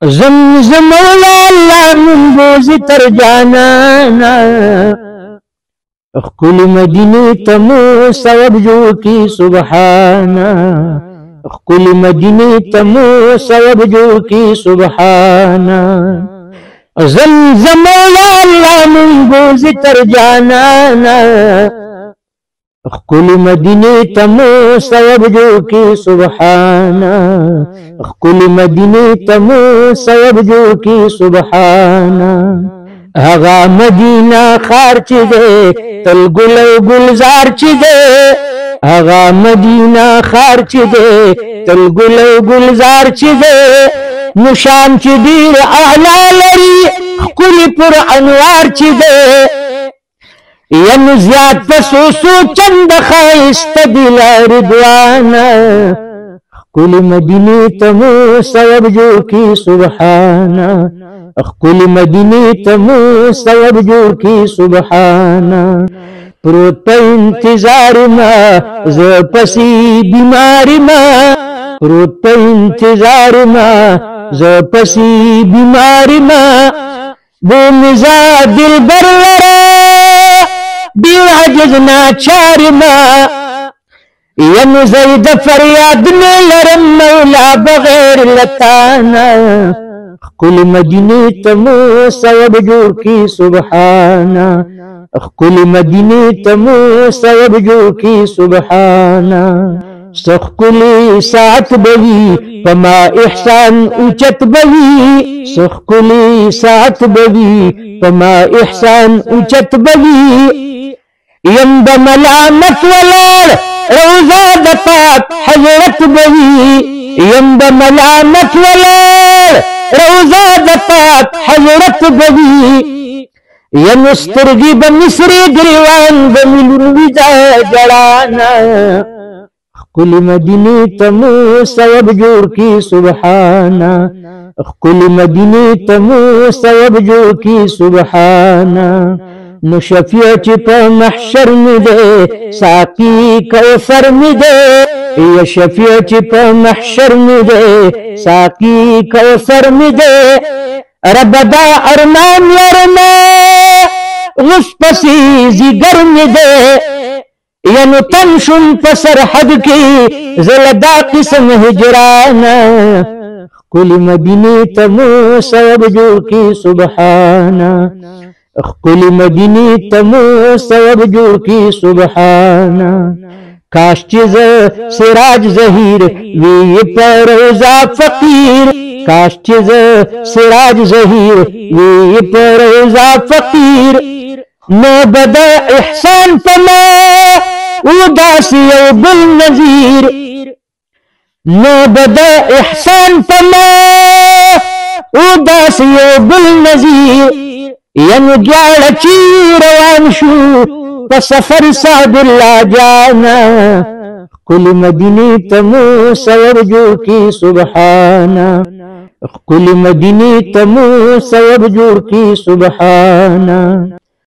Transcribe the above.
زمزم مولا الله من بوزي ترجانانا اخكل مدينة تمو سواب جو کی سبحانا اخكل مدينة تمو سواب جو کی سبحانا زمزم مولا الله من بوزي ترجانانا اخكل مدينة تمو سواب جو کی سبحانا اخكل مدينة تمو سواب جو کی سبحانا هغا مدینہ خار چی دے تل گل و گلزار چی دے هغا مدینہ خار چی دے تل گل و گلزار چی دے نشان چی دیر اعلا لری کلی پر انوار چی دے ین زیاد پسوسو چند خیست دلا رضوانا کل مدینہ تمو سواب جو کی سبحانا اخکل مدینہ تمو سواب جو کی سبحانا پروت پا انتظار ما ز پسی بیمار ما پروت پا انتظار ما ز پسی بیمار ما بو مزا دل بر لرا بی عجز ناچار ما ین زید فریاد میں لرم مولا بغیر لتانا اخکل مدینہ تمو سواب جو کی سبحانا اخکل مدینہ تمو سواب جو کی سبحانا سخکلی ساعت بوی پما احسان اچت بوی سخکلی ساعت بوی پما احسان اچت بوی یم بملامت ولار روزہ دپاک حضرت بوی یم بملامت ولار روزہ دپاک حضرت بوی یم استرگی بمصری گریوان بملون ویزا جڑانا اخکل مدینہ تمو سواب جو کی سبحانا اخکل مدینہ تمو سواب جو کی سبحانا نو شفیع چی پا محشر می دے ساقی کوثر می دے یا شفیع چی پا محشر می دے ساقی کوثر می دے رب دا ارمان یرنا غص پسی زیگر می دے ینو تنشن پسر حد کی زلدا قسم ہجرانا کل مدینہ تمو سواب جو کی سبحانا اخکل مدینہ تمو سواب جو کی سبحانا کاش چیز سراج ظہیر وی پر روزہ فقیر کاش چیز سراج ظہیر وی پر روزہ فقیر نو بدا احسان پما اداسی و بالنظیر نو بدا احسان پما اداسی و بالنظیر ین جوار چی روان شو پا سفر سعد اللہ جانا کل مدینہ تمو سواب جو کی سبحانا کل مدینہ تمو سواب جو کی سبحانا